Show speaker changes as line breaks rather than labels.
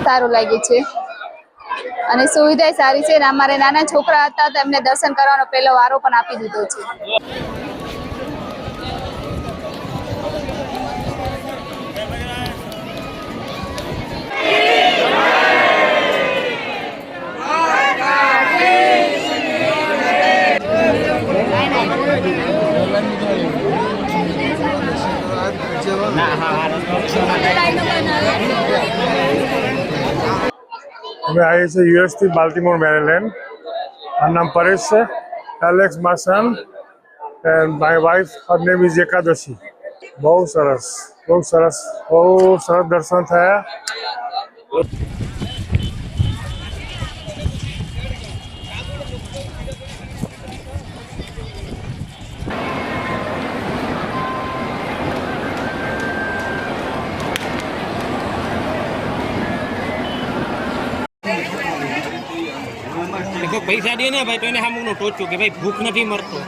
સારું લાગ્યું છે અને સુવિધા સારી છે અને અમારે નાના છોકરા હતા તો એમને દર્શન કરવાનો પહેલો વારો પણ આપી દીધો છે.
અમે આવીએ છીએ યુએસથી બાલ્ટીમોર મેરીલેન્ડ. મારું નામ પરેશ છે. Alex my son and my wife her name is Ekadashi. બહુ સરસ દર્શન થયા.
પૈસા દે ને ભાઈ તો એને સામું ટોચ્યું કે ભાઈ ભૂખ નથી મરતો.